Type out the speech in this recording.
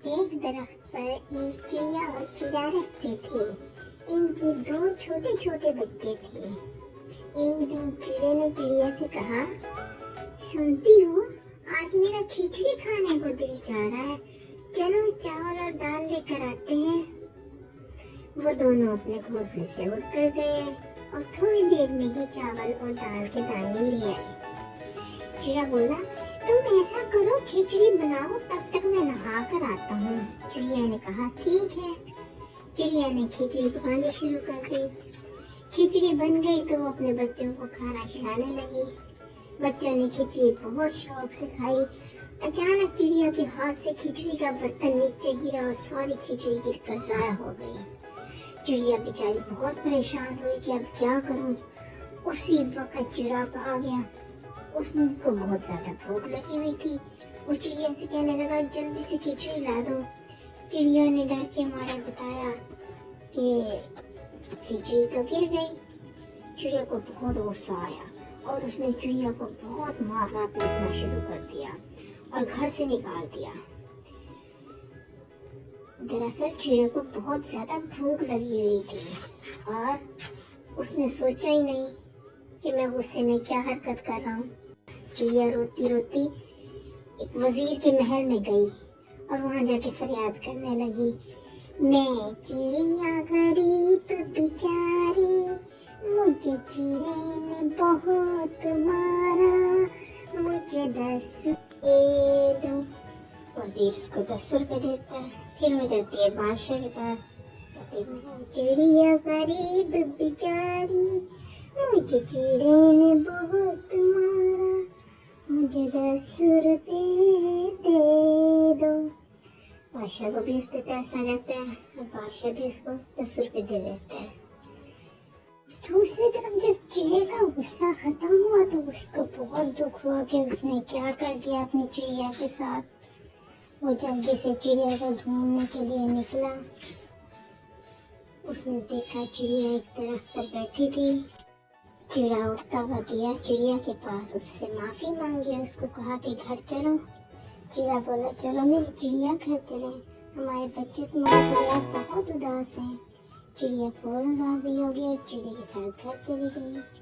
ایک درخت پر ایک چڑیا اور چڑیا رہتے تھے۔ ان کے دو چھوٹے چھوٹے بچے تھے۔ ایک دن چڑیا نے چڑیا سے کہا، سنتی ہو آج میرا کھچڑی کھانے کو دل چاہ رہا ہے، چلو چاول اور دال لے کر آتے ہیں۔ وہ دونوں اپنے گھونسلے سے اڑ کر گئے اور تھوڑی دیر میں ہی چاول اور دال کے دانے لے آئے۔ چڑیا بولا، تم ایسا کرو کھچڑی بناؤ، تب تک میں نہا کر آتا ہوں۔ چڑیا نے کہا ٹھیک ہے۔ چڑیا نے کھچڑی پکانی شروع کر دی۔ کھچڑی بن گئی تو وہ اپنے بچوں کو کھانا کھلانے لگی۔ بچوں نے کھچڑی بہت شوق سے کھائی۔ اچانک چڑیا کے ہاتھ سے کھچڑی کا برتن نیچے گرا اور ساری کھچڑی گر کر ضائع ہو گئی۔ چڑیا بیچاری بہت پریشان ہوئی کہ اب کیا کروں۔ اسی وقت چڑاپ آ گیا۔ اس کو بہت زیادہ بھوک لگی ہوئی تھی۔ اس چڑیا سے کہنے لگا، جلدی سے کھچڑی لا دو۔ چڑیا نے ڈر کے مارے بتایا کہ کھچڑی تو گر گئی۔ چڑیا کو بہت غصہ آیا اور اس نے چڑیا کو بہت مارنا پیٹنا شروع کر دیا اور گھر سے نکال دیا۔ دراصل چڑیا کو بہت زیادہ بھوک لگی ہوئی تھی اور اس نے سوچا ہی نہیں کہ میں غصے میں کیا حرکت کر رہا ہوں۔ چڑیا روتی روتی ایک وزیر کے محل میں گئی اور وہاں جا کے فریاد کرنے لگی، میں چڑیا غریب بیچاری، مجھے چڑے نے بہت مارا، مجھے 10 روپے دو۔ وزیر اس کو 10 روپے دیتا ہے۔ پھر وہ جاتی ہے بادشاہ کے پاس، کہتی ہے، چڑیا غریب بیچاری، مجھے چڑے نے بہت مارا، مجھے 10 روپے دے دو۔ بادشاہ کو بھی اس پہ ترس آ جاتا ہے اور بادشاہ بھی اس کو 10 روپے دے دیتا ہے۔ دوسری طرف جب چڑے کا غصہ ختم ہوا تو اس کو بہت دکھ ہوا کہ اس نے کیا کر دیا اپنی چڑیا کے ساتھ۔ وہ جلدی سے چڑیا کو ڈھونڈنے کے لیے نکلا۔ اس نے دیکھا چڑیا ایک درخت پر بیٹھی تھی۔ چڑیا اٹھتا ہوا گیا چڑیا کے پاس، اس سے معافی مانگی، اس کو کہا کہ گھر چلو۔ چڑیا بولا، چلو میری چڑیا گھر چلیں، ہمارے بچے تمہارے بغیر بہت اداس ہیں۔ چڑیا فوراً راضی ہو گئی اور چڑیا کے ساتھ گھر چلی گئی۔